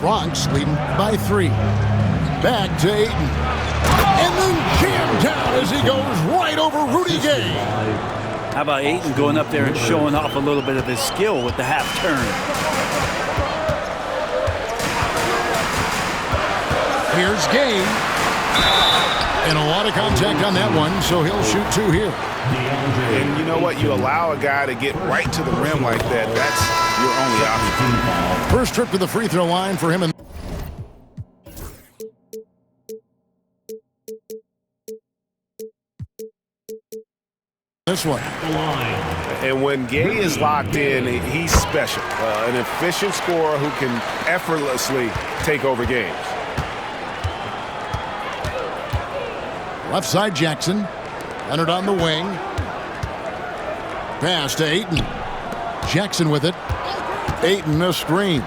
Bronx leading by 3. Back to Ayton. And then jammed down as he goes right over Rudy Gay. How about Ayton going up there and showing off a little bit of his skill with the half turn? Here's Gay. And a lot of contact on that one, so he'll shoot 2 here. And you know what? You allow a guy to get right to the rim like that. That's your only option. First trip to the free throw line for him. This one. And when Gay is locked in, he's special. An efficient scorer who can effortlessly take over games. Left side Jackson. Leonard on the wing. Pass to Ayton. Jackson with it. Ayton a screen.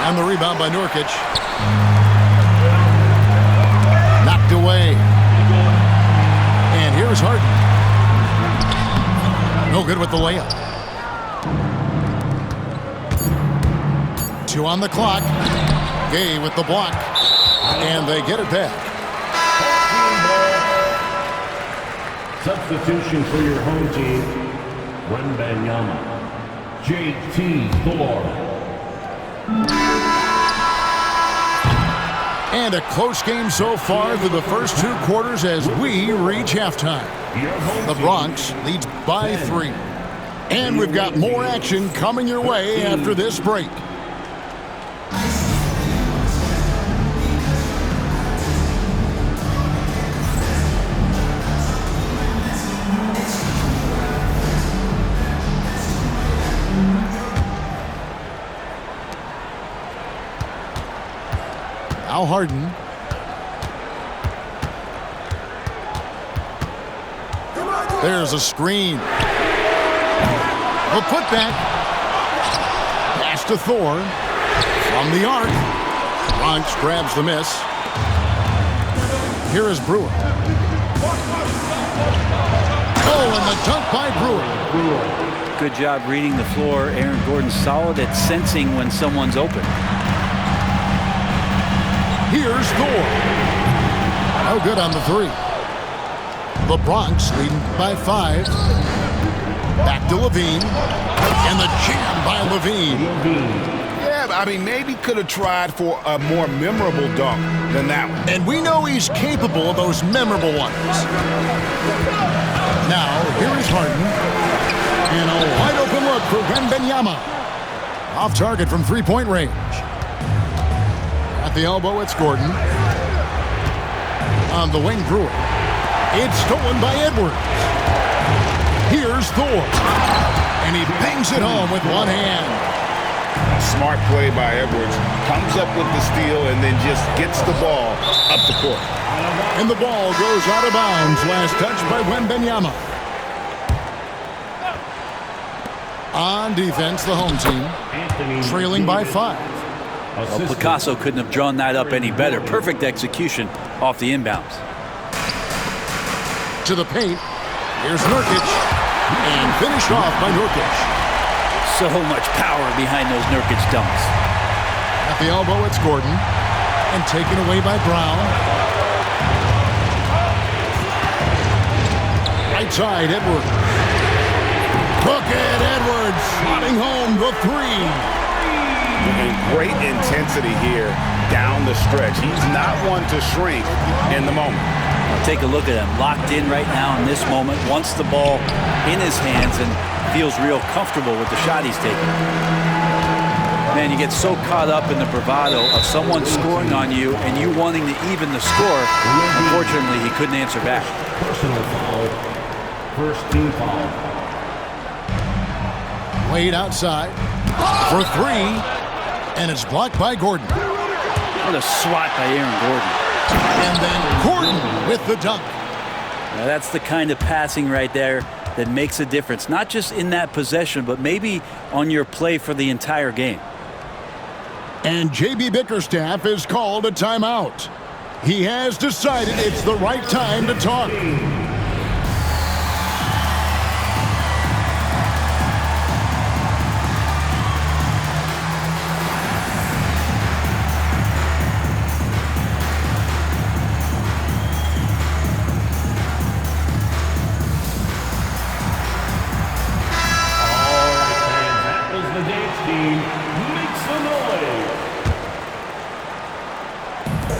And the rebound by Nurkic. Knocked away. And here's Harden. No good with the layup. 2 on the clock. Gay with the block. And they get it back. Substitution for your home team, Wembanyama, J.T. Thor. And a close game so far through the first 2 quarters as we reach halftime. The Bronx leads by 3. And we've got more action coming your way after this break. Now Harden. There's a screen. A putback. Pass to Thor. From the arc. Bronx grabs the miss. Here is Brewer. Oh, and the dunk by Brewer. Good job reading the floor. Aaron Gordon's solid at sensing when someone's open. Here's Thor. No good on the 3. The Bronx leading by 5. Back to Levine. And the jam by Levine. Yeah, I mean, maybe could have tried for a more memorable dunk than that one. And we know he's capable of those memorable ones. Now, here is Harden. And a wide open look for Wembanyama. Off target from 3-point range. At the elbow, it's Gordon. On the wing, Brewer. It's stolen by Edwards. Here's Thor. And he bangs it home with one hand. Smart play by Edwards. Comes up with the steal and then just gets the ball up the court. And the ball goes out of bounds. Last touch by Wembanyama. On defense, the home team trailing by 5. Well, Picasso couldn't have drawn that up any better. Perfect execution off the inbounds. To the paint. Here's Nurkic. And finished off by Nurkic. So much power behind those Nurkic dunks. At the elbow, it's Gordon. And taken away by Brown. Right side, Edwards. Look at Edwards slotting home the 3. And great intensity here down the stretch. He's not one to shrink in the moment. Take a look at him, locked in right now in this moment, wants the ball in his hands and feels real comfortable with the shot he's taking. Man, you get so caught up in the bravado of someone scoring on you and you wanting to even the score. Unfortunately, he couldn't answer back. Personal foul. First team foul. Wade outside for 3. And it's blocked by Gordon. What a swat by Aaron Gordon. And then Gordon with the dunk. Now that's the kind of passing right there that makes a difference. Not just in that possession, but maybe on your play for the entire game. And J.B. Bickerstaff has called a timeout. He has decided it's the right time to talk.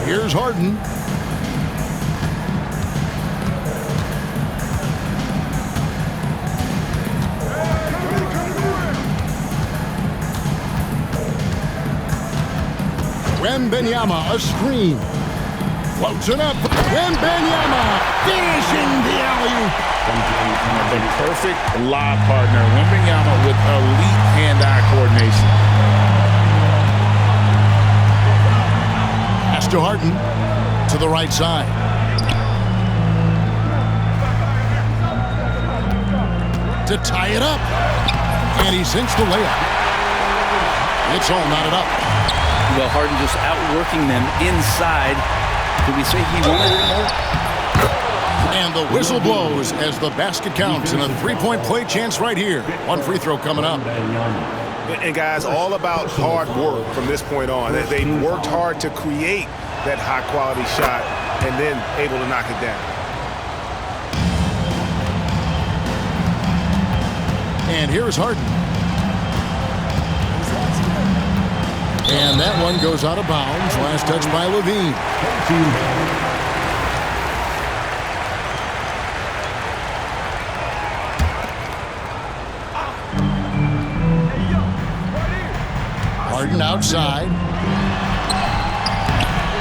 Here's Harden. Wembanyama, a screen. Floats it up. Wembanyama finishing the alley-oop. The perfect lob partner. Wembanyama with elite hand-eye coordination. Pass to Harden. To the right side. To tie it up. And he sinks the layup. It's all knotted up. Well, Harden just outworking them inside. Did we say he wanted it more? And the whistle blows as the basket counts and a three-point play chance right here. One free throw coming up. And guys, all about hard work from this point on. They worked hard to create that high-quality shot and then able to knock it down. And here's Harden. And that one goes out of bounds. Last touch by Levine. Harden outside.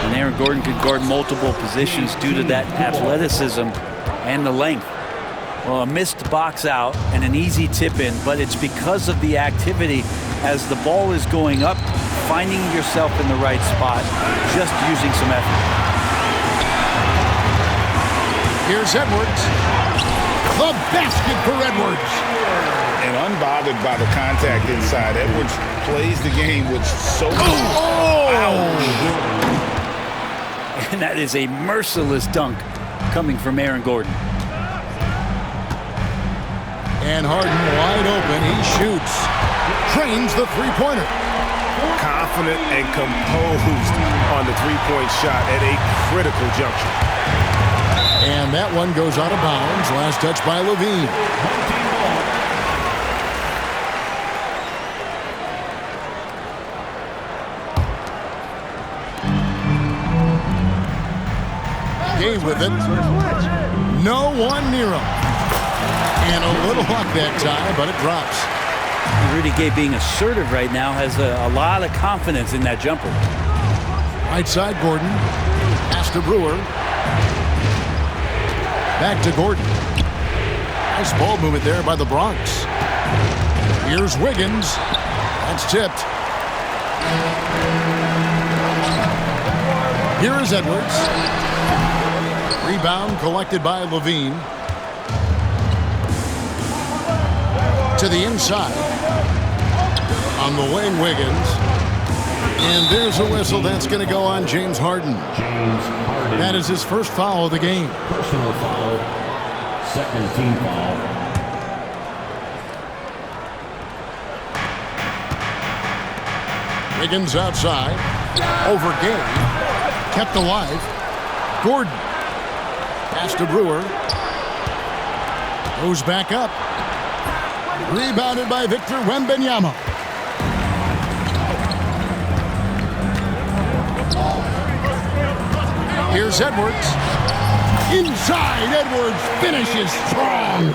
And Aaron Gordon could guard multiple positions due to that athleticism and the length. Well, a missed box out and an easy tip in, but it's because of the activity as the ball is going up, finding yourself in the right spot, just using some effort. Here's Edwards. The basket for Edwards. And unbothered by the contact inside, Edwards plays the game with so much Oh! And that is a merciless dunk coming from Aaron Gordon. And Harden wide open. He shoots. Trains the three-pointer. Confident and composed on the three-point shot at a critical juncture. And that one goes out of bounds. Last touch by Levine. Gay with it. No one near him. And a little luck that time, but it drops. Rudy Gay being assertive right now has a lot of confidence in that jumper. Right side, Gordon. Pass to Brewer. Back to Gordon. Nice ball movement there by the Bronx. Here's Wiggins. That's tipped. Here is Edwards. Rebound collected by Levine. To the inside. On the wing, Wiggins. And there's a whistle that's going to go on James Harden. That is his first foul of the game. Personal foul. Second team foul. Wiggins outside. Over Gay. Kept alive. Gordon. Pass to Brewer. Goes back up. Rebounded by Victor Wembanyama. Here's Edwards. Inside, Edwards finishes strong.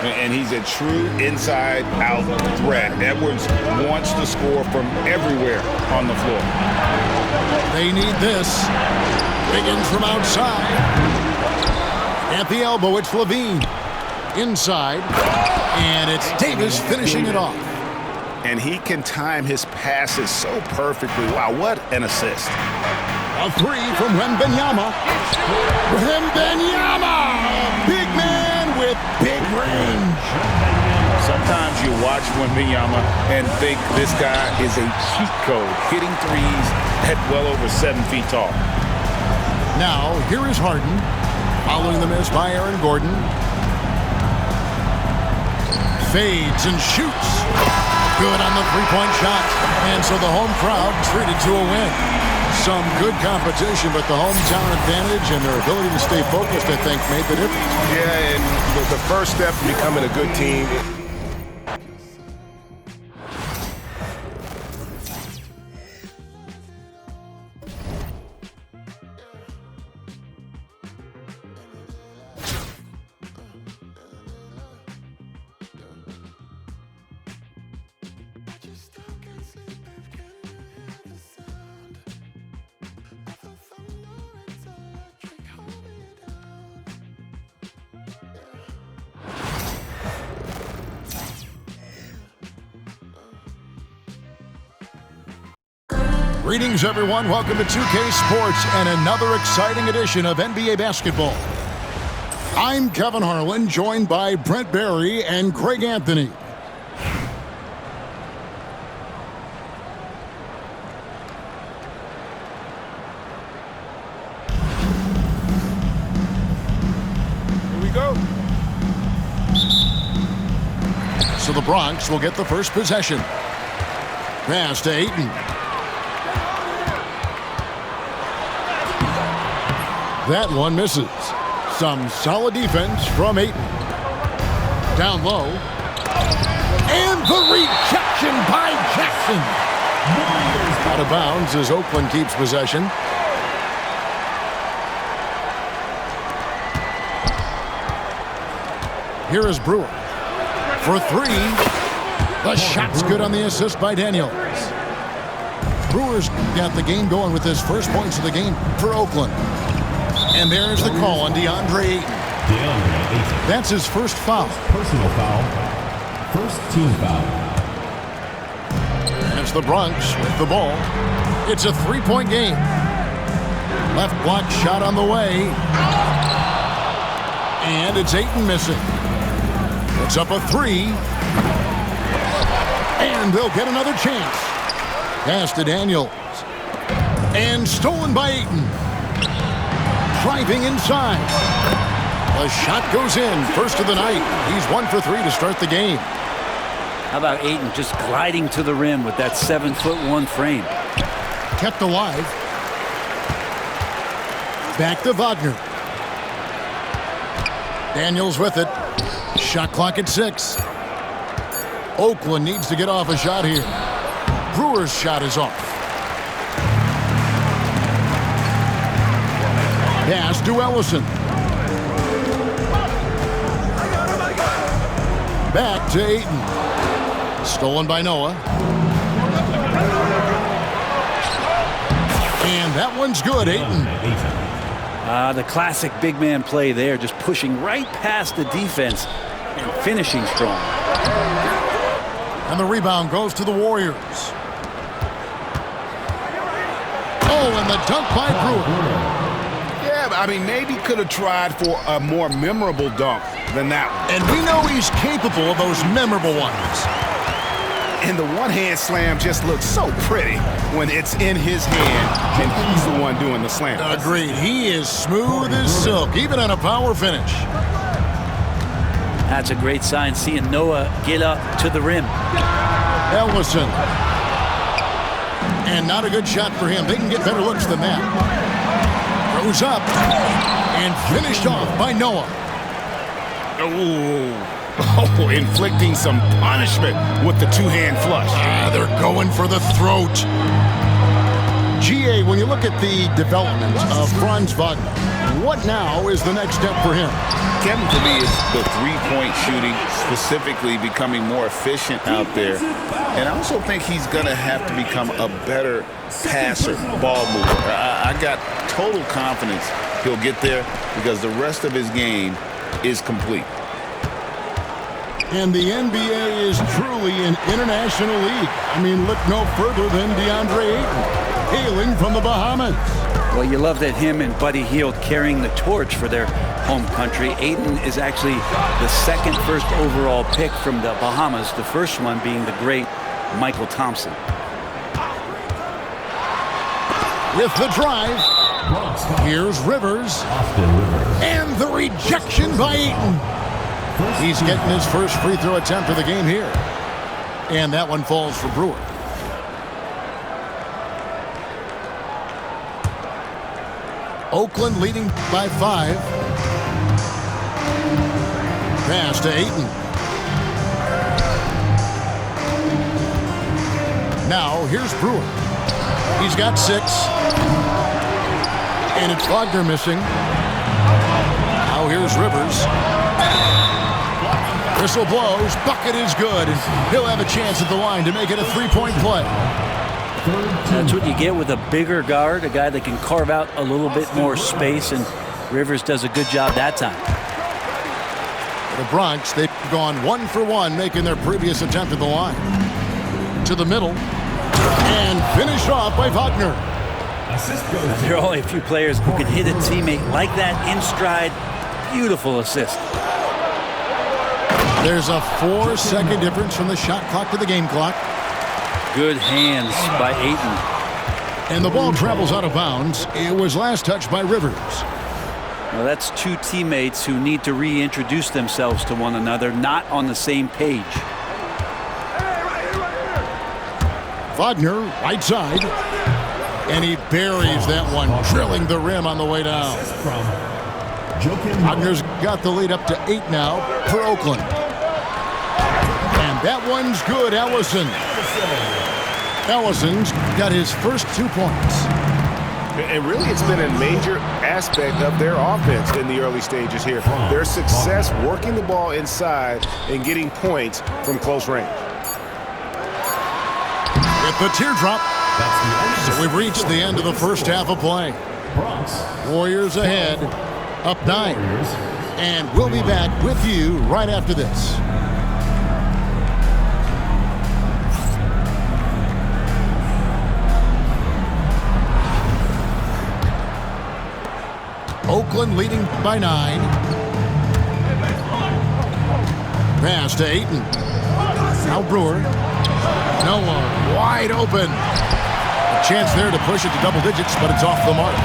And he's a true inside-out threat. Edwards wants to score from everywhere on the floor. They need this. Wiggins from outside. At the elbow, it's Levine. Inside. And it's Davis finishing it off. And he can time his passes so perfectly. Wow, what an assist. A three from Wembanyama. Wembanyama! Big man with big range. Sometimes you watch Wembanyama and think this guy is a cheat code, hitting threes at well over 7 feet tall. Now, here is Harden. Following the miss by Aaron Gordon. Fades and shoots. Good on the three-point shot. And so the home crowd treated to a win. Some good competition, but the hometown advantage and their ability to stay focused, I think, made the difference. Yeah, and the first step to becoming a good team. Greetings, everyone. Welcome to 2K Sports and another exciting edition of NBA basketball. I'm Kevin Harlan, joined by Brent Barry and Greg Anthony. Here we go. So the Bronx will get the first possession. Pass to Ayton. That one misses. Some solid defense from Ayton. Down low. And the rejection by Jackson. Out of bounds as Oakland keeps possession. Here is Brewer. For three. The shot's good on the assist by Daniels. Brewer's got the game going with his first points of the game for Oakland. And there's the call on DeAndre Ayton. That's his first foul. Personal foul. First team foul. And it's the Bronx with the ball. It's a three-point game. Left block shot on the way. And it's Ayton missing. It's up a three. And they'll get another chance. Pass to Daniels. And stolen by Ayton. Driving inside. The shot goes in. First of the night. He's 1 for 3 to start the game. How about Ayton just gliding to the rim with that 7'1" frame? Kept alive. Back to Wagner. Daniels with it. Shot clock at 6. Oakland needs to get off a shot here. Brewer's shot is off. Pass to Ellison. Back to Ayton. Stolen by Noah. And that one's good, Ayton. The classic big man play there, just pushing right past the defense and finishing strong. And the rebound goes to the Warriors. Oh, and the dunk by Brewer. Yeah, I mean, maybe could have tried for a more memorable dunk than that one. And we know he's capable of those memorable ones. And the one-hand slam just looks so pretty when it's in his hand and he's the one doing the slam. Agreed. He is smooth as silk, even on a power finish. That's a great sign, seeing Noah get up to the rim. Ellison. And not a good shot for him. They can get better looks than that. Throws up. And finished off by Noah. Oh, inflicting some punishment with the two-hand flush. They're going for the throat. GA, when you look at the development of Franz Wagner, what now is the next step for him? Kevin, to me, it's the three-point shooting, specifically becoming more efficient out there. And I also think he's going to have to become a better passer, ball mover. I got total confidence he'll get there because the rest of his game is complete. And the NBA is truly an international league. I mean, look no further than DeAndre Ayton, hailing from the Bahamas. Well, you love that him and Buddy Hield carrying the torch for their home country. Ayton is actually the second first overall pick from the Bahamas, the first one being the great Michael Thompson. With the drive, here's Rivers. And the rejection by Ayton. He's getting his first free throw attempt of the game here. And that one falls for Brewer. Oakland leading by 5. Pass to Ayton. Now here's Brewer. He's got 6. And it's Wagner missing. Now here's Rivers. Whistle blows. Bucket is good. And he'll have a chance at the line to make it a 3-point play. That's what you get with a bigger guard, a guy that can carve out a little bit more space, and Rivers does a good job that time. The Bronx, they've gone 1 for 1, making their previous attempt at the line. To the middle. And finished off by Wagner. Assist goes There are only a few players who can hit a teammate like that in stride. Beautiful assist. There's a 4-second difference from the shot clock to the game clock. Good hands by Ayton. And the ball travels out of bounds. It was last touched by Rivers. Well, that's two teammates who need to reintroduce themselves to one another, not on the same page. Wagner, right side. And he buries that one, drilling the rim on the way down. from Joakim Wagner's got the lead up to 8 now for Oakland. And that one's good, Ellison. Ellison's got his first 2 points. And really, it's been a major aspect of their offense in the early stages here. Their success working the ball inside and getting points from close range. With the teardrop, That's the so we've reached the end of the first half of play. Bronx Warriors ahead, up 9. Warriors. And we'll be back with you right after this. Oakland leading by 9. Pass to Ayton. Now Brewer. Noah wide open. A chance there to push it to double digits, but it's off the mark.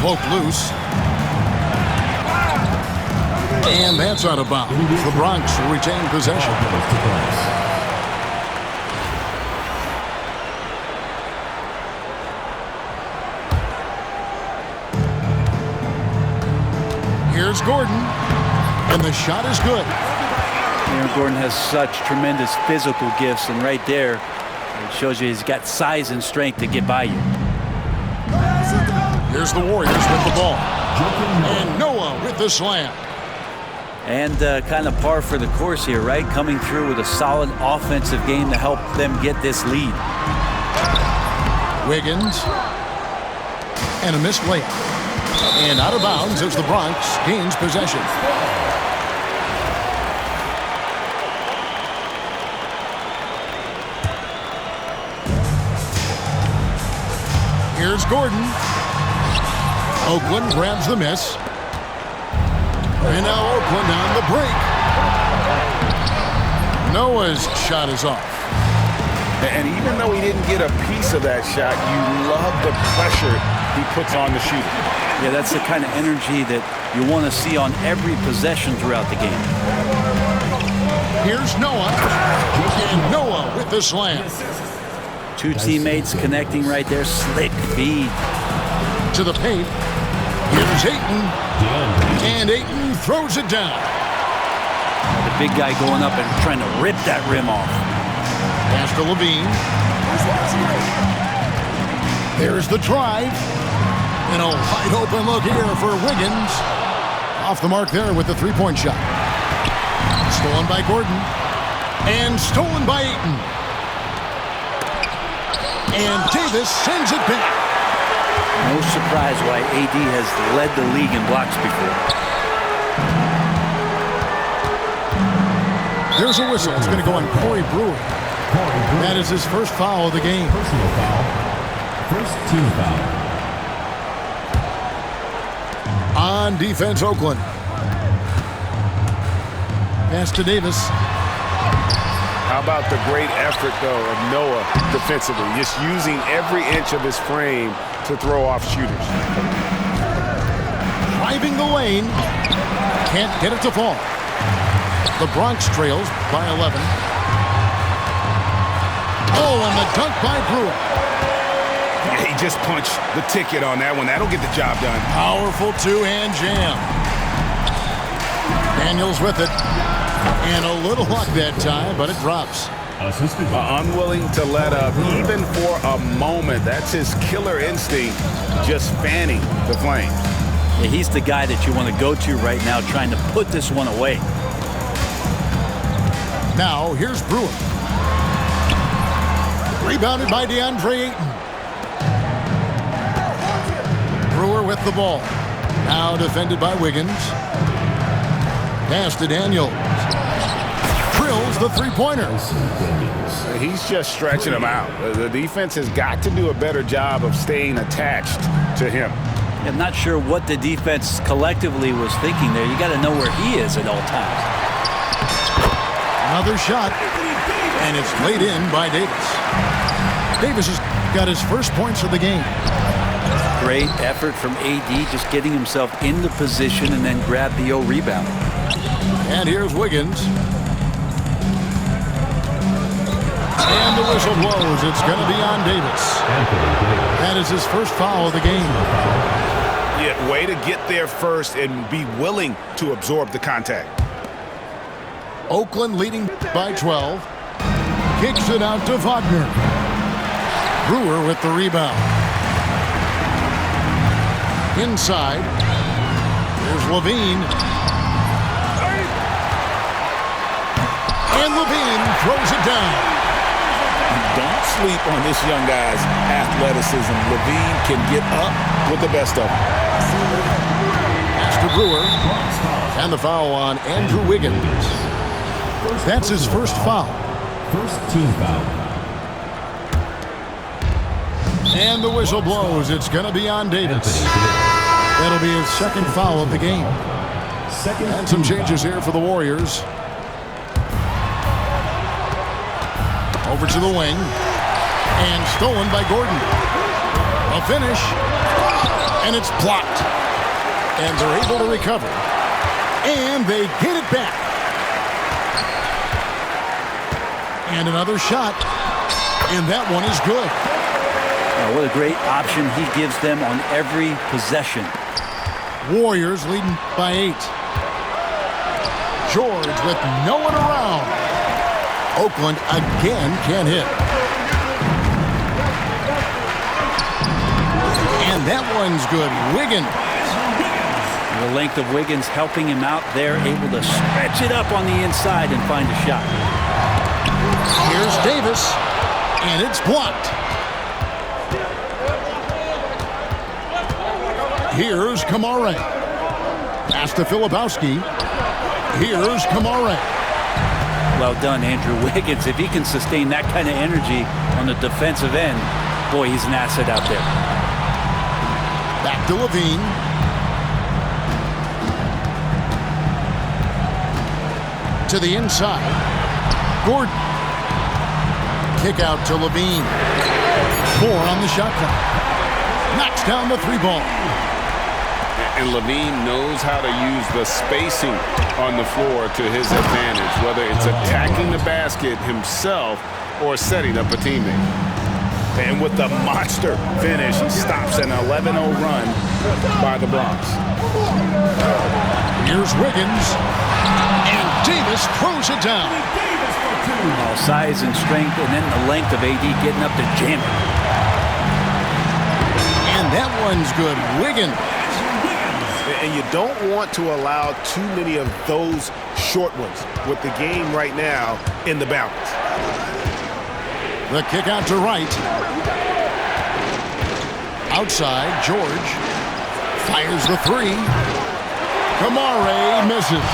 Poke loose. And that's out of bounds. The Bronx will retain possession. Here's Gordon. And the shot is good. Aaron Gordon has such tremendous physical gifts, and right there, it shows you he's got size and strength to get by you. Here's the Warriors with the ball. And Noah with the slam. And kind of par for the course here, right? Coming through with a solid offensive game to help them get this lead. Wiggins. And a missed layup. And out of bounds as the Bronx gains possession. Here's Gordon. Oakland grabs the miss. And now Oakland on the break. Noah's shot is off. And even though he didn't get a piece of that shot, you love the pressure he puts on the shooter. Yeah, that's the kind of energy that you want to see on every possession throughout the game. Here's Noah. And Noah with the slam. Two teammates connecting right there. Slick feed. To the paint. Here's Ayton. And Ayton throws it down. The big guy going up and trying to rip that rim off. Pass to Levine. There's the drive. And a wide open look here for Wiggins. Off the mark there with the three-point shot. Stolen by Gordon. And stolen by Ayton. And Davis sends it back. No surprise why AD has led the league in blocks before. There's a whistle. It's going to go on Corey Brewer. That is his first foul of the game. Personal foul. First team foul. On defense, Oakland. Pass to Davis. How about the great effort, though, of Noah defensively, just using every inch of his frame to throw off shooters. Driving the lane. Can't get it to fall. The Bronx trails by 11. Oh, and the dunk by Brewer. Yeah, he just punched the ticket on that one. That'll get the job done. Powerful two-hand jam. Daniels with it. And a little luck that time, but it drops. Assistant. Unwilling to let up, even for a moment. That's his killer instinct, just fanning the flames. Yeah, he's the guy that you want to go to right now, trying to put this one away. Now, here's Brewer. Rebounded by DeAndre Ayton. Brewer with the ball. Now defended by Wiggins. Pass to Daniels. drills the three-pointer. He's just stretching him out. The defense has got to do a better job of staying attached to him. I'm not sure what the defense collectively was thinking there. You got to know where he is at all times. Another shot, and it's laid in by Davis. Davis has got his first points of the game. Great effort from AD, just getting himself into position and then grab the rebound. And here's Wiggins. And the whistle blows. It's going to be on Davis. That is his first foul of the game. Yeah, way to get there first and be willing to absorb the contact. Oakland leading by 12. Kicks it out to Wagner. Brewer with the rebound. Inside. Here's Levine. And Levine throws it down. Don't sleep on this young guy's athleticism. Levine can get up with the best of them. Pass to Brewer. And the foul on Andrew Wiggins. That's his first foul. First team foul. And the whistle blows. It's going to be on Davis. That'll be his second foul of the game. And some changes here for the Warriors. Over to the wing. And stolen by Gordon. A finish. And it's blocked. And they're able to recover. And they get it back. And another shot. And that one is good. What a great option he gives them on every possession. Warriors leading by 8. George with no one around. Oakland again can't hit. And that one's good. Wiggins. The length of Wiggins helping him out there, able to stretch it up on the inside and find a shot. Here's Davis, and it's blocked. Here's Kamara. Pass to Filipowski. Here's Kamara. Well done, Andrew Wiggins. If he can sustain that kind of energy on the defensive end, boy, he's an asset out there. Back to Levine. To the inside. Gordon. Kick out to Levine. 4 on the shot clock. Knocks down the 3 ball. And Levine knows how to use the spacing on the floor to his advantage, whether it's attacking the basket himself or setting up a teammate. And with the monster finish, he stops an 11-0 run by the Bronx. Here's Wiggins. And Davis throws it down. Size and strength, and then the length of AD getting up to jam it. And that one's good. Wiggins. And you don't want to allow too many of those short ones with the game right now in the balance. The kick out to right. Outside, George fires the 3. Kamara misses.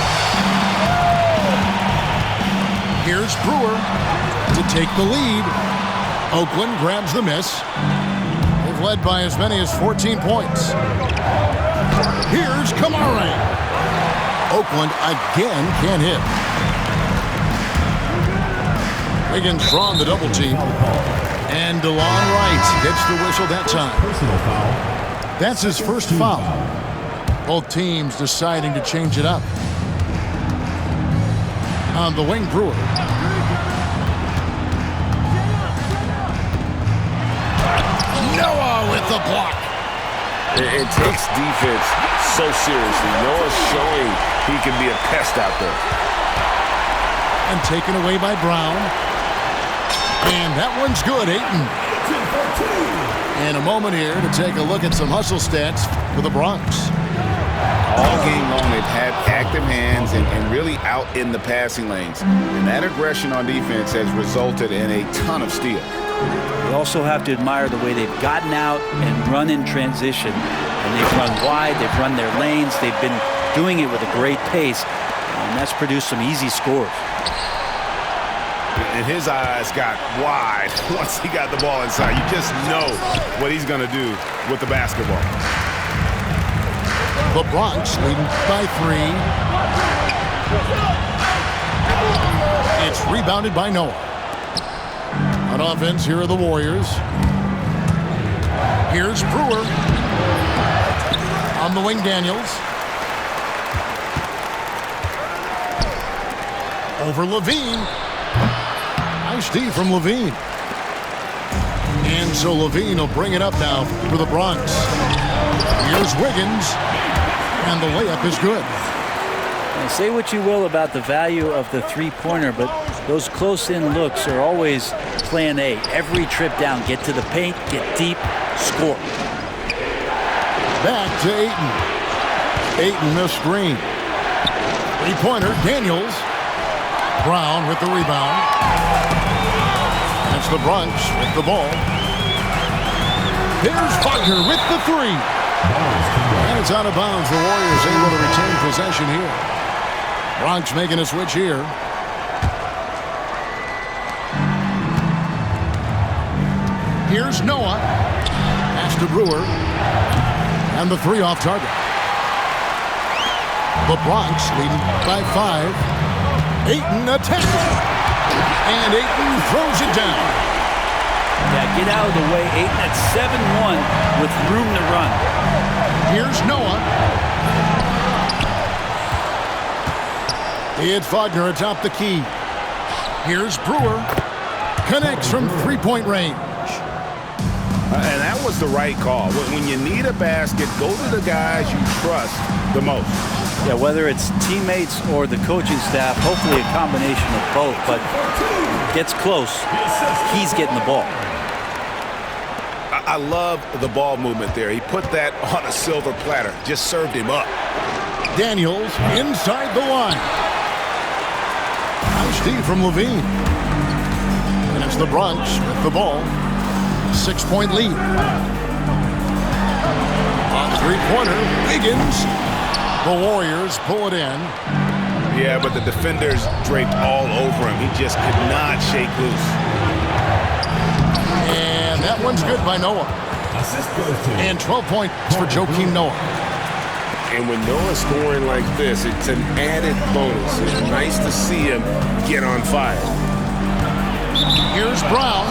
Here's Brewer to take the lead. Oakland grabs the miss. They've led by as many as 14 points. Here's Kamara. Oakland again can't hit. Wiggins drawn the double team. And DeLon Wright gets the whistle that time. That's his first foul. Both teams deciding to change it up. On the wing, Brewer. Noah with the block. It takes defense so seriously. Noah's showing he can be a pest out there. And taken away by Brown. And that one's good, Ayton. And a moment here to take a look at some hustle stats for the Bronx. All game long, they've had active hands and really out in the passing lanes. And that aggression on defense has resulted in a ton of steals. You also have to admire the way they've gotten out and run in transition. And they've run wide, they've run their lanes, they've been doing it with a great pace. And that's produced some easy scores. And his eyes got wide once he got the ball inside. You just know what he's going to do with the basketball. The Bronx leading by 3. It's rebounded by Noah. On offense, here are the Warriors. Here's Brewer. On the wing, Daniels. Over Levine. Nice D from Levine. And so Levine will bring it up now for the Bronx. Here's Wiggins. And the layup is good. Now, say what you will about the value of the three-pointer, but those close-in looks are always plan A. Every trip down, get to the paint, get deep, score. Back to Ayton. Ayton the screen. Three-pointer, Daniels. Brown with the rebound. That's the Bronx with the ball. Here's Wagner with the three. And it's out of bounds. The Warriors able to retain possession here. Bronx making a switch here. Here's Noah. Pass to Brewer. And the three off target. The Bronx leading by 5. Ayton attacking. And Ayton throws it down. Yeah, get out of the way. Ayton at 7-1 with room to run. Here's Noah. It's Wagner atop the key. Here's Brewer. Connects from three-point range. And that was the right call. When you need a basket, go to the guys you trust the most. Yeah, whether it's teammates or the coaching staff, hopefully a combination of both, but gets close, he's getting the ball. I love the ball movement there. He put that on a silver platter, just served him up. Daniels inside the line. Nice D from Levine. And it's the Bronx with the ball. 6-point lead. On three-pointer, Wiggins. The Warriors pull it in. Yeah, but the defenders draped all over him. He just could not shake loose. And that one's good by Noah. And 12 points for Joakim Noah. And when Noah's scoring like this, it's an added bonus. It's nice to see him get on fire. Here's Brown.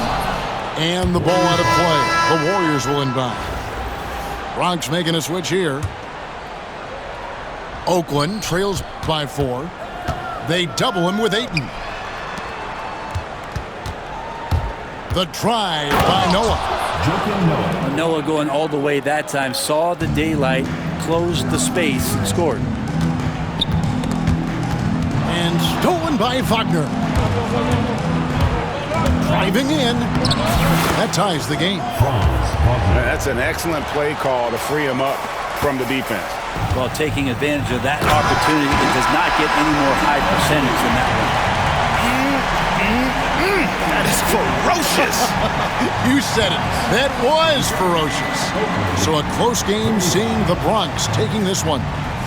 And the ball out of play. The Warriors will inbound. Bronx making a switch here. Oakland trails by 4. They double him with Ayton. The drive by Noah. Noah going all the way that time. Saw the daylight, closed the space, and scored. And stolen by Wagner. Driving in. That ties the game. That's an excellent play call to free him up from the defense. Well, taking advantage of that opportunity, it does not get any more high percentage than that one. That is ferocious. You said it. That was ferocious. So a close game, seeing the Bronx taking this one.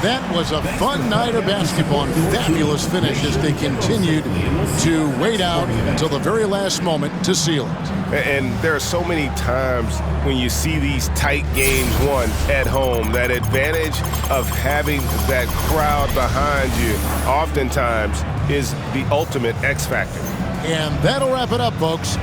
That was a fun night of basketball and fabulous finish as they continued to wait out until the very last moment to seal it. And there are so many times when you see these tight games won at home, that advantage of having that crowd behind you oftentimes is the ultimate X factor. And that'll wrap it up, folks.